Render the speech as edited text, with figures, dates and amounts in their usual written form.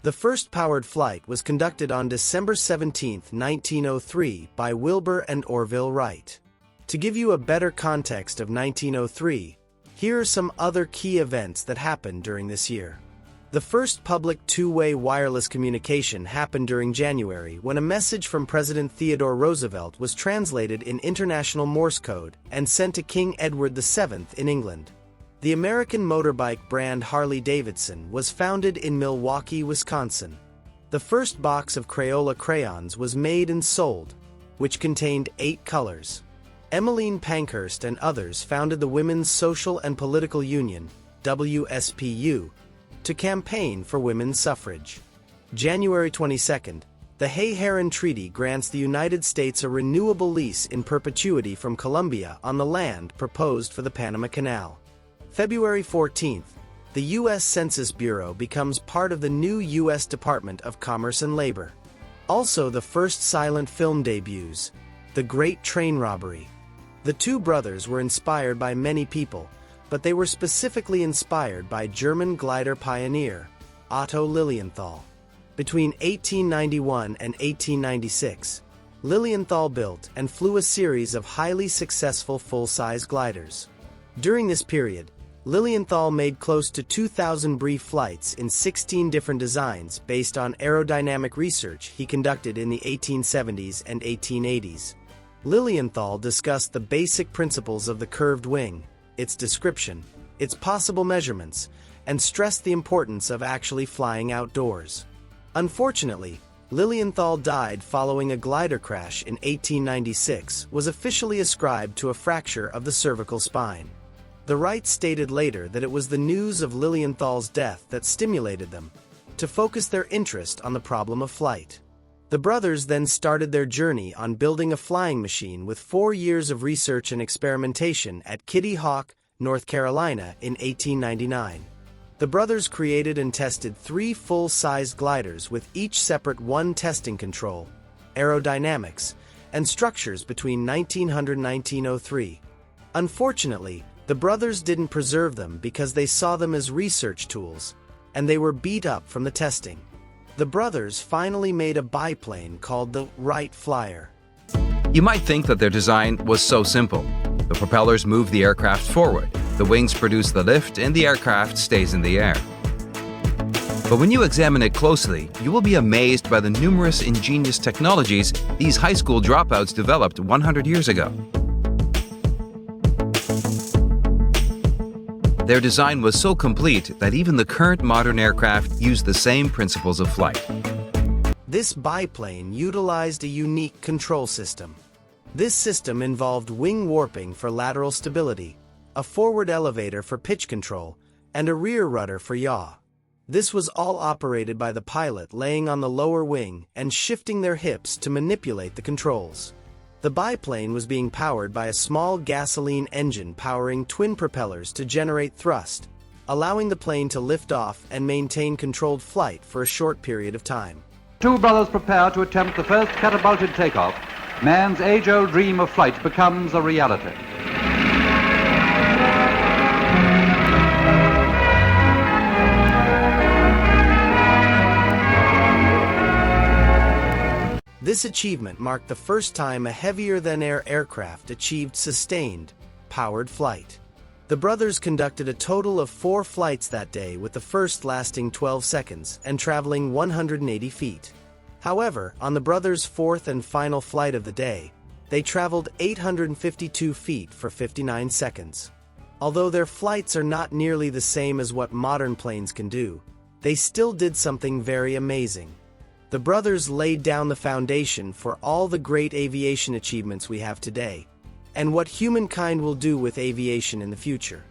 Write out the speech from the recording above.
The first powered flight was conducted on December 17, 1903 by Wilbur and Orville Wright. To give you a better context of 1903, here are some other key events that happened during this year. The first public two-way wireless communication happened during January when a message from President Theodore Roosevelt was translated in International Morse code and sent to King Edward VII in England. The American motorbike brand Harley-Davidson was founded in Milwaukee, Wisconsin. The first box of Crayola crayons was made and sold, which contained 8 colors. Emmeline Pankhurst and others founded the Women's Social and Political Union, WSPU, to campaign for women's suffrage. January 22, the Hay-Herran Treaty grants the United States a renewable lease in perpetuity from Colombia on the land proposed for the Panama Canal. February 14, the U.S. Census Bureau becomes part of the new U.S. Department of Commerce and Labor. Also, the first silent film debuts, The Great Train Robbery. The two brothers were inspired by many people, but they were specifically inspired by German glider pioneer Otto Lilienthal. Between 1891 and 1896, Lilienthal built and flew a series of highly successful full-size gliders. During this period, Lilienthal made close to 2,000 brief flights in 16 different designs based on aerodynamic research he conducted in the 1870s and 1880s. Lilienthal discussed the basic principles of the curved wing, its description, its possible measurements, and stressed the importance of actually flying outdoors. Unfortunately, Lilienthal died following a glider crash in 1896, was officially ascribed to a fracture of the cervical spine. The Wrights stated later that it was the news of Lilienthal's death that stimulated them to focus their interest on the problem of flight. The brothers then started their journey on building a flying machine with 4 years of research and experimentation at Kitty Hawk, North Carolina in 1899. The brothers created and tested 3 full-sized gliders with each separate one testing control, aerodynamics, and structures between 1900 and 1903. Unfortunately, the brothers didn't preserve them because they saw them as research tools, and they were beat up from the testing. The brothers finally made a biplane called the Wright Flyer. You might think that their design was so simple. The propellers move the aircraft forward, the wings produce the lift, and the aircraft stays in the air. But when you examine it closely, you will be amazed by the numerous ingenious technologies these high school dropouts developed 100 years ago. Their design was so complete that even the current modern aircraft use the same principles of flight. This biplane utilized a unique control system. This system involved wing warping for lateral stability, a forward elevator for pitch control, and a rear rudder for yaw. This was all operated by the pilot laying on the lower wing and shifting their hips to manipulate the controls. The biplane was being powered by a small gasoline engine powering twin propellers to generate thrust, allowing the plane to lift off and maintain controlled flight for a short period of time. Two brothers prepare to attempt the first catapulted takeoff. Man's age-old dream of flight becomes a reality. This achievement marked the first time a heavier-than-air aircraft achieved sustained, powered flight. The brothers conducted a total of 4 flights that day, with the first lasting 12 seconds and traveling 180 feet. However, on the brothers' 4th and final flight of the day, they traveled 852 feet for 59 seconds. Although their flights are not nearly the same as what modern planes can do, they still did something very amazing. The brothers laid down the foundation for all the great aviation achievements we have today, and what humankind will do with aviation in the future.